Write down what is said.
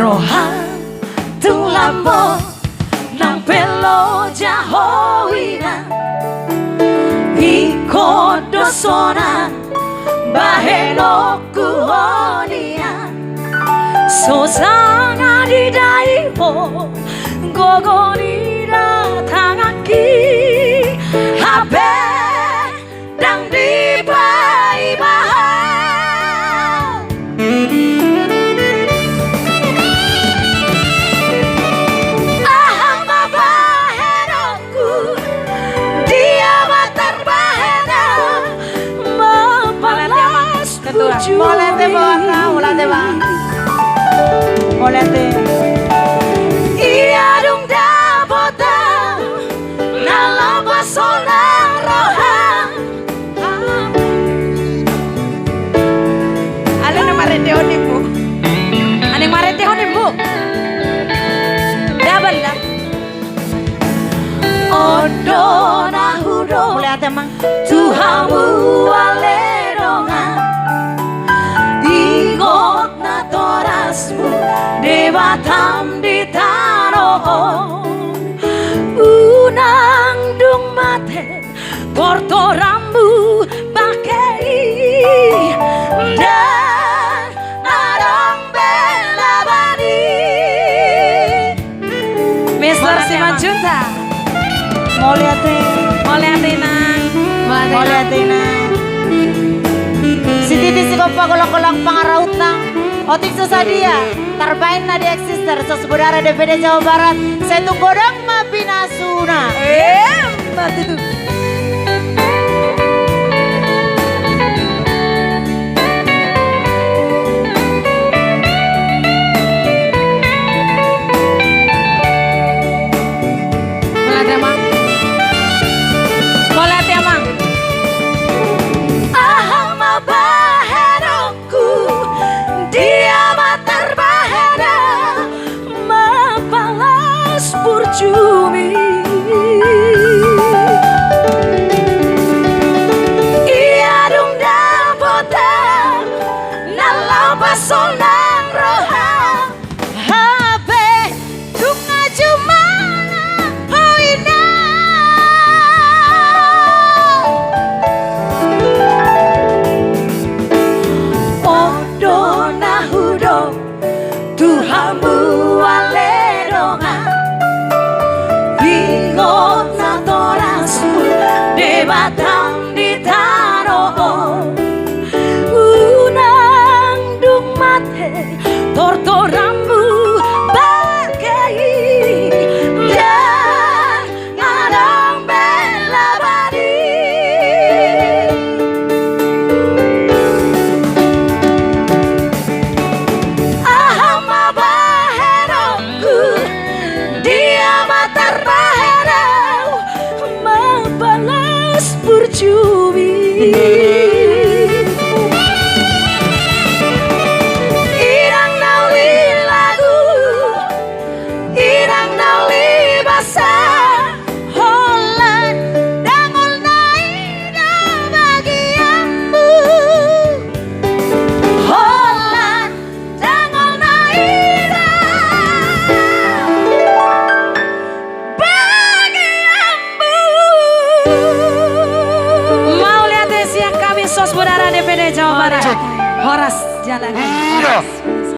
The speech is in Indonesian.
rohan tung lambo nang pelo jahowina iko dosonan baheno kuhonia sosana didaiho gogonira tangaki habe dang di bai bahau ahama bahenoku dia terbahena membalas puju molete baka molete bang molete iya dung dabota nalaba solang rohan ada yang mareteon ibu ada yang mareteon ibu daban dah odo nahudo molete mang tuhamu alerongan ingot na torasmu dewatam di taroh unang dung mate porto rambu pakai dan arang bela badi Mister Simanjunta molete nang molete nang si titi si kopa kolak-kolak pangaraut nang otik susadia terbaik na di eksister sesudara DPD Jawa Barat saya tunggu dong mapinasuna mati tuh Cumi iya dung dabota nalau basol nang roha habe dunga jumana hoina odo nahudo tuhamu alerongan ingot na torasmu debatang di taroh unang dung mate tortorambu bagai dan ngadang bela badi ahama bahenoku dia terbahena membalas percumi irang nauli lagu irang nauli basah holan dangol naida bagianmu holan dangol naida Mau lihat siang kami sos budara DPD Jawa Barat Horas jalan Horas